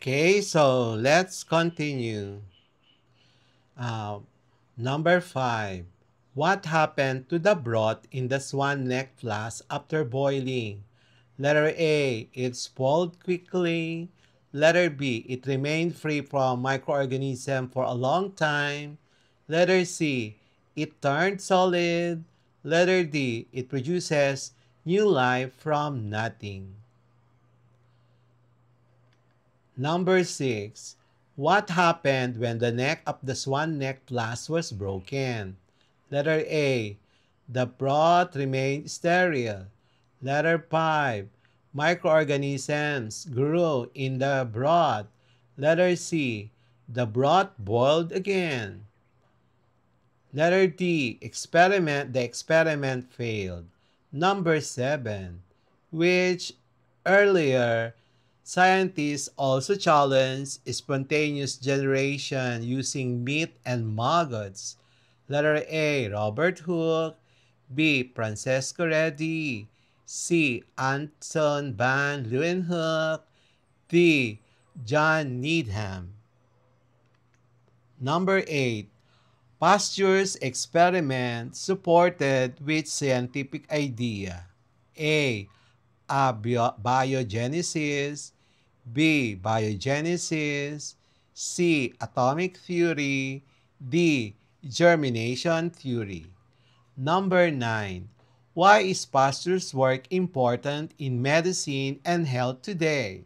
Okay, so let's continue. Uh, Number 5. What happened to the broth in the swan neck flask after boiling? Letter A. It spoiled quickly. Letter B. It remained free from microorganisms for a long time. Letter C. It turned solid. Letter D. It produces new life from nothing. Number 6. What happened when the neck of the swan neck flask was broken? Letter A. The broth remained sterile. Letter 5. Microorganisms grew in the broth. Letter C. The broth boiled again. Letter D. The experiment failed. Number 7. Which earlier scientists also challenged spontaneous generation using meat and maggots. Letter A. Robert Hooke. B. Francesco Redi. C. Anton van Leeuwenhoek. D. John Needham. Number 8. Pasteur's experiment supported which scientific idea? A. Biogenesis. B. Biogenesis. C. Atomic theory. D. Germination theory. Number 9. Why is Pasteur's work important in medicine and health today?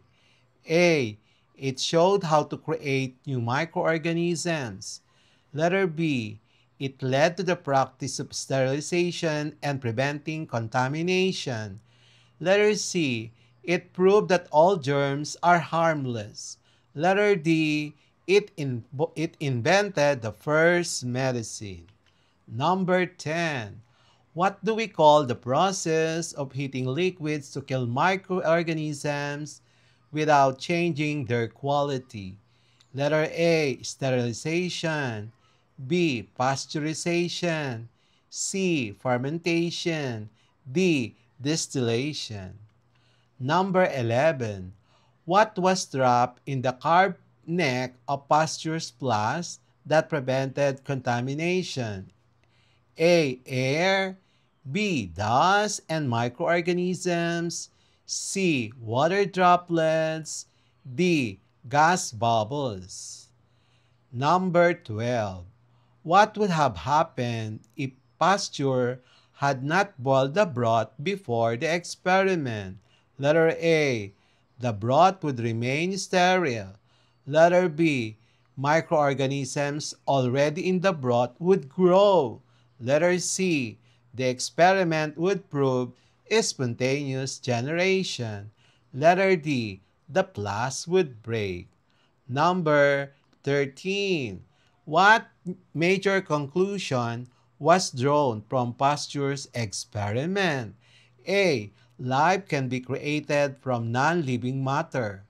A. It showed how to create new microorganisms. Letter B. It led to the practice of sterilization and preventing contamination. Letter C. It proved that all germs are harmless. Letter D. It invented the first medicine. Number 10. What do we call the process of heating liquids to kill microorganisms without changing their quality? Letter A. Sterilization. B. Pasteurization. C. Fermentation. D. Distillation. Number 11. What was trapped in the carved neck of Pasteur's flask that prevented contamination? A. Air. B. Dust and microorganisms. C. Water droplets. D. Gas bubbles. Number 12. What would have happened if Pasteur had not boiled the broth before the experiment? Letter A. The broth would remain sterile. Letter B. Microorganisms already in the broth would grow. Letter C. The experiment would prove spontaneous generation. Letter D. The flask would break. Number 13. What major conclusion was drawn from Pasteur's experiment? A. Life can be created from non-living matter.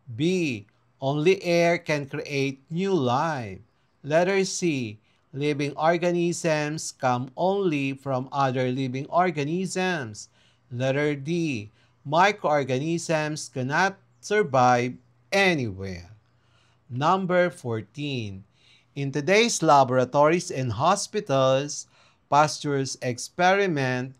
B. Only air can create new life. Letter C. Living organisms come only from other living organisms. Letter D. Microorganisms cannot survive anywhere. Number 14. In today's laboratories and hospitals, Pasteur's experiment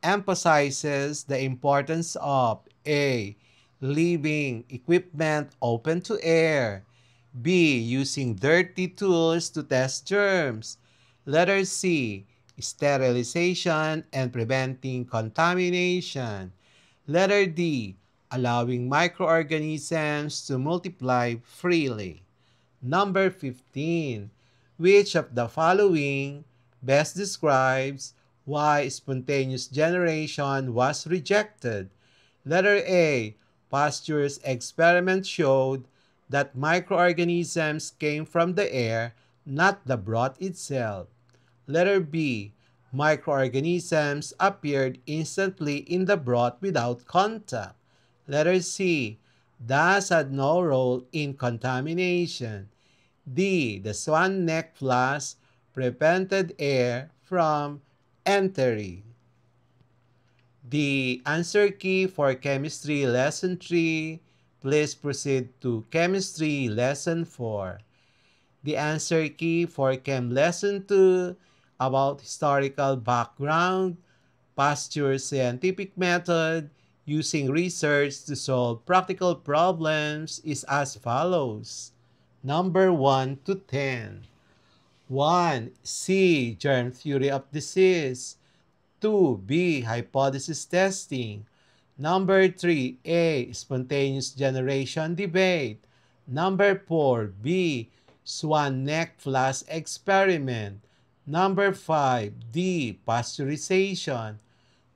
emphasizes the importance of A. Leaving equipment open to air. B. Using dirty tools to test germs. Letter C. Sterilization and preventing contamination. Letter D. Allowing microorganisms to multiply freely. Number 15. Which of the following best describes why spontaneous generation was rejected? Letter A. Pasteur's experiment showed that microorganisms came from the air, not the broth itself. Letter B. Microorganisms appeared instantly in the broth without contact. Letter C. Dust had no role in contamination. D. The swan neck flask prevented air from entering. The answer key for chemistry lesson 3. Please proceed to Chemistry Lesson 4. The answer key for Chem Lesson 2 about historical background, Pasteur's scientific method, using research to solve practical problems is as follows. Number 1 to 10. 1. C. Germ theory of disease. 2. B. Hypothesis testing. Number 3. A. Spontaneous generation debate. Number 4. B. Swan neck flask experiment. Number 5. D. Pasteurization.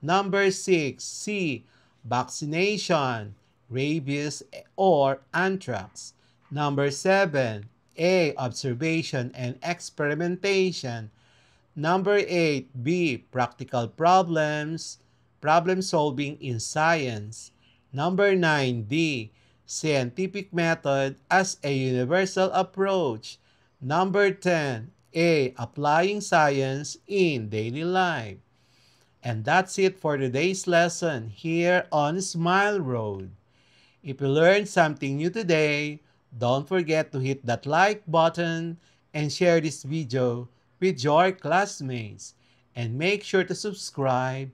Number 6. C. Vaccination, rabies or anthrax. Number 7. A. Observation and experimentation. Number 8. B. Practical problems, problem solving in science. Number 9. D. Scientific method as a universal approach. Number 10. A. Applying science in daily life. And that's it for today's lesson here on Smile Road. If you learned something new today, don't forget to hit that like button and share this video with your classmates. And make sure to subscribe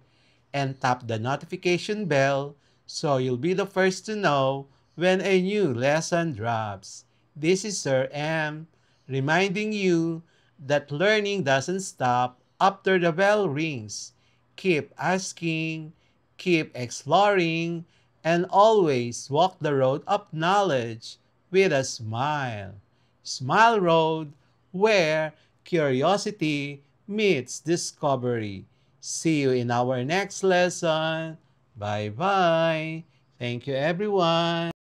and tap the notification bell so you'll be the first to know when a new lesson drops. This is Sir M, reminding you that learning doesn't stop after the bell rings. Keep asking, keep exploring, and always walk the road of knowledge with a smile. Smile Road, where curiosity meets discovery. See you in our next lesson. Bye-bye. Thank you, everyone.